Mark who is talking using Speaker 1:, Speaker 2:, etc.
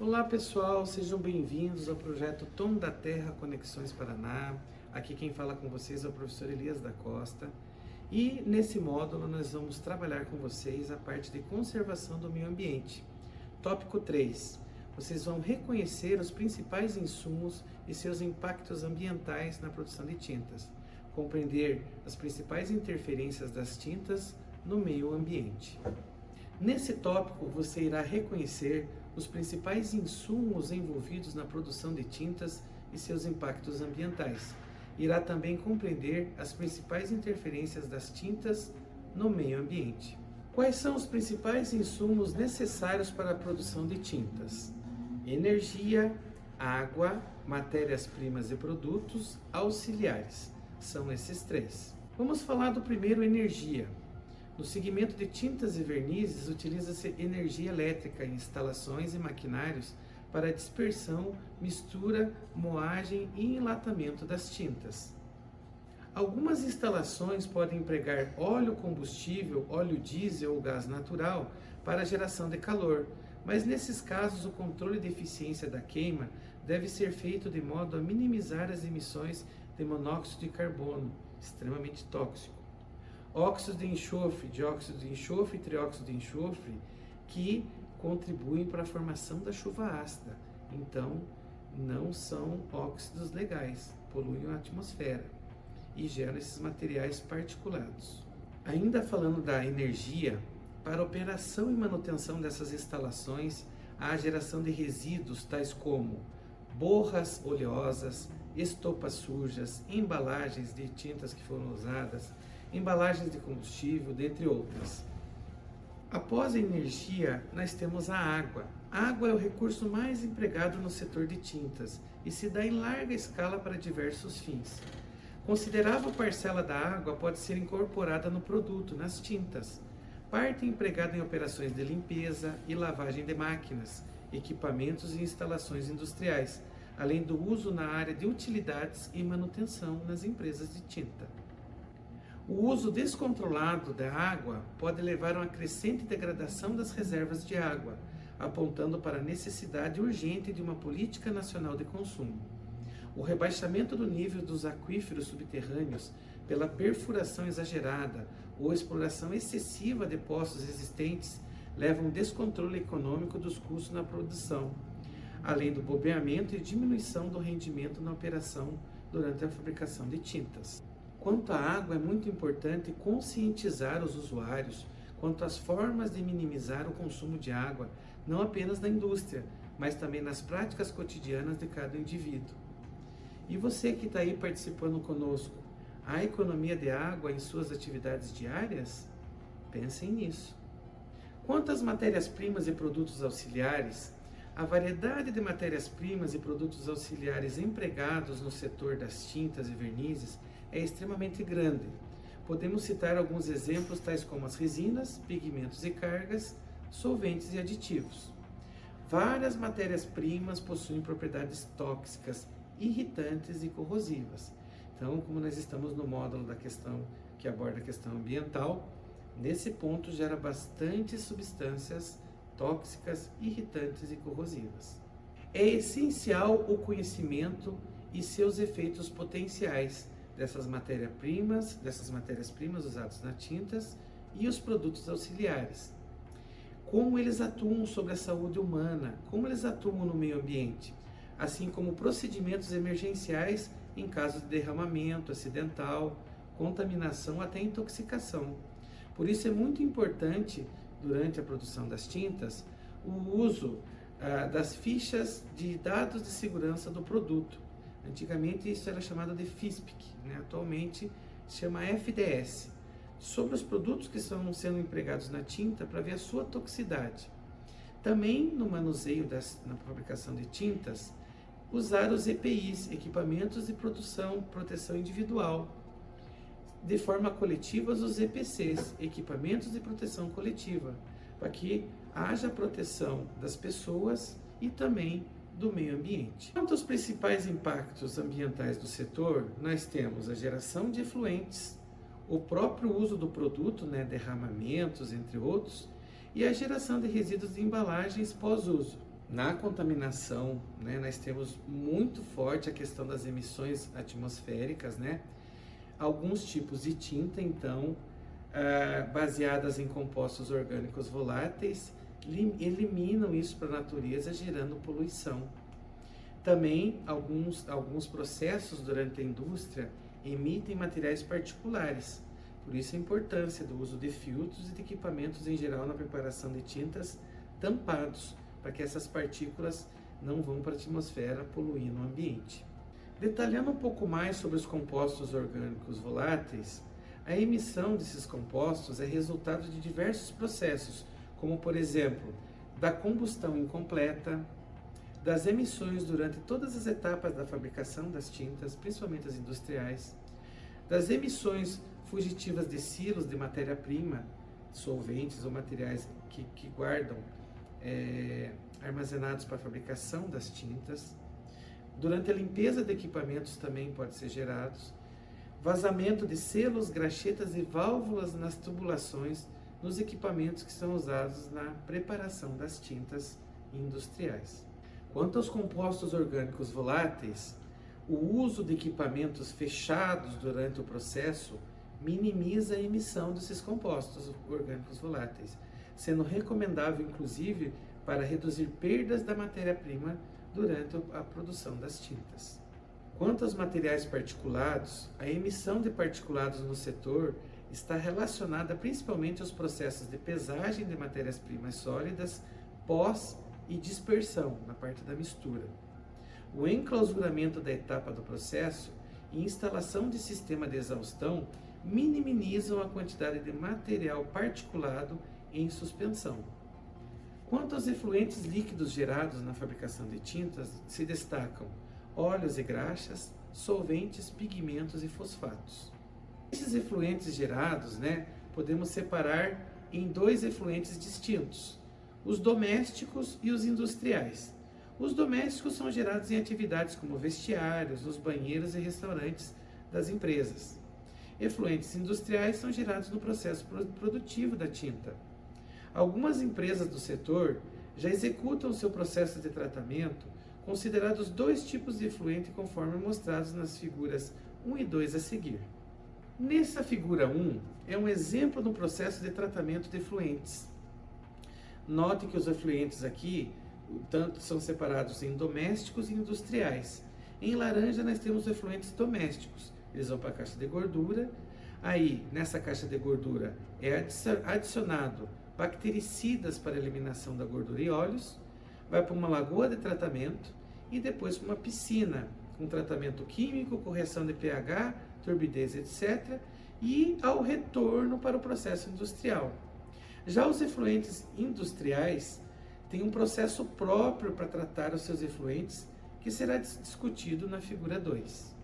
Speaker 1: Olá pessoal, sejam bem-vindos ao projeto Tom da Terra Conexões Paraná. Aqui quem fala com vocês é o professor Elias da Costa. E nesse módulo nós vamos trabalhar com vocês a parte de conservação do meio ambiente. Tópico 3. Vocês vão reconhecer os principais insumos e seus impactos ambientais na produção de tintas. Compreender as principais interferências das tintas no meio ambiente. Nesse tópico você irá reconhecer os principais insumos envolvidos na produção de tintas e seus impactos ambientais. Irá também compreender as principais interferências das tintas no meio ambiente. Quais são os principais insumos necessários para a produção de tintas? Energia, água, matérias-primas e produtos auxiliares. São esses três. Vamos falar do primeiro, energia. No segmento de tintas e vernizes, utiliza-se energia elétrica em instalações e maquinários para dispersão, mistura, moagem e enlatamento das tintas. Algumas instalações podem empregar óleo combustível, óleo diesel ou gás natural para a geração de calor, mas nesses casos o controle de eficiência da queima deve ser feito de modo a minimizar as emissões de monóxido de carbono, extremamente tóxico, óxidos de enxofre, dióxido de enxofre e trióxido de enxofre, que contribuem para a formação da chuva ácida. Então, não são óxidos legais, poluem a atmosfera e geram esses materiais particulados. Ainda falando da energia, para a operação e manutenção dessas instalações, há a geração de resíduos tais como borras oleosas, estopas sujas, embalagens de tintas que foram usadas, embalagens de combustível, dentre outras. Após a energia, nós temos a água. A água é o recurso mais empregado no setor de tintas e se dá em larga escala para diversos fins. Considerável parcela da água pode ser incorporada no produto, nas tintas. Parte empregada em operações de limpeza e lavagem de máquinas, equipamentos e instalações industriais, além do uso na área de utilidades e manutenção nas empresas de tinta. O uso descontrolado da água pode levar a uma crescente degradação das reservas de água, apontando para a necessidade urgente de uma política nacional de consumo. O rebaixamento do nível dos aquíferos subterrâneos pela perfuração exagerada ou exploração excessiva de poços existentes leva a um descontrole econômico dos custos na produção, além do bombeamento e diminuição do rendimento na operação durante a fabricação de tintas. Quanto à água, é muito importante conscientizar os usuários quanto às formas de minimizar o consumo de água, não apenas na indústria, mas também nas práticas cotidianas de cada indivíduo. E você que está aí participando conosco, há economia de água em suas atividades diárias? Pensem nisso. Quanto às matérias-primas e produtos auxiliares, a variedade de matérias-primas e produtos auxiliares empregados no setor das tintas e vernizes é extremamente grande. Podemos citar alguns exemplos tais como as resinas, pigmentos e cargas, solventes e aditivos. Várias matérias-primas possuem propriedades tóxicas, irritantes e corrosivas. Então, como nós estamos no módulo da questão que aborda a questão ambiental, nesse ponto gera bastante substâncias tóxicas, irritantes e corrosivas. É essencial o conhecimento e seus efeitos potenciais dessas matérias-primas usadas nas tintas e os produtos auxiliares. Como eles atuam sobre a saúde humana, como eles atuam no meio ambiente, assim como procedimentos emergenciais em caso de derramamento acidental, contaminação até intoxicação. Por isso é muito importante, durante a produção das tintas, o uso das fichas de dados de segurança do produto. Antigamente isso era chamado de FISPIC, atualmente se chama FDS, sobre os produtos que estão sendo empregados na tinta para ver a sua toxicidade. Também no manuseio na fabricação de tintas, usar os EPIs, equipamentos de proteção individual. De forma coletiva, os EPCs, equipamentos de proteção coletiva, para que haja proteção das pessoas e também do meio ambiente. Quanto aos principais impactos ambientais do setor, nós temos a geração de efluentes, o próprio uso do produto, derramamentos, entre outros, e a geração de resíduos de embalagens pós-uso. Na contaminação, né, nós temos muito forte a questão das emissões atmosféricas, né? Alguns tipos de tinta, então, baseadas em compostos orgânicos voláteis, eliminam isso para a natureza, gerando poluição. Também, alguns processos durante a indústria emitem materiais particulares. Por isso a importância do uso de filtros e de equipamentos em geral na preparação de tintas tampados, para que essas partículas não vão para a atmosfera poluindo o ambiente. Detalhando um pouco mais sobre os compostos orgânicos voláteis, a emissão desses compostos é resultado de diversos processos, como por exemplo, da combustão incompleta, das emissões durante todas as etapas da fabricação das tintas, principalmente as industriais, das emissões fugitivas de silos de matéria-prima, solventes ou materiais que guardam armazenados para a fabricação das tintas. Durante a limpeza de equipamentos também pode ser gerados. Vazamento de selos, graxetas e válvulas nas tubulações nos equipamentos que são usados na preparação das tintas industriais. Quanto aos compostos orgânicos voláteis, o uso de equipamentos fechados durante o processo minimiza a emissão desses compostos orgânicos voláteis, sendo recomendável, inclusive, para reduzir perdas da matéria-prima durante a produção das tintas. Quanto aos materiais particulados, a emissão de particulados no setor está relacionada principalmente aos processos de pesagem de matérias-primas sólidas, pós e dispersão, na parte da mistura. O enclausuramento da etapa do processo e instalação de sistema de exaustão minimizam a quantidade de material particulado em suspensão. Quanto aos efluentes líquidos gerados na fabricação de tintas, se destacam óleos e graxas, solventes, pigmentos e fosfatos. Esses efluentes gerados, podemos separar em dois efluentes distintos, os domésticos e os industriais. Os domésticos são gerados em atividades como vestiários, nos banheiros e restaurantes das empresas. Efluentes industriais são gerados no processo produtivo da tinta. Algumas empresas do setor já executam seu processo de tratamento considerados dois tipos de efluente conforme mostrados nas figuras 1 e 2 a seguir. Nessa figura 1 é um exemplo do processo de tratamento de efluentes. Note que os efluentes aqui tanto são separados em domésticos e industriais. Em laranja nós temos efluentes domésticos. Eles vão para a caixa de gordura. Aí, nessa caixa de gordura, é adicionado bactericidas para a eliminação da gordura e óleos, vai para uma lagoa de tratamento e depois para uma piscina, com tratamento químico, correção de pH, turbidez, etc., e ao retorno para o processo industrial. Já os efluentes industriais têm um processo próprio para tratar os seus efluentes, que será discutido na figura 2.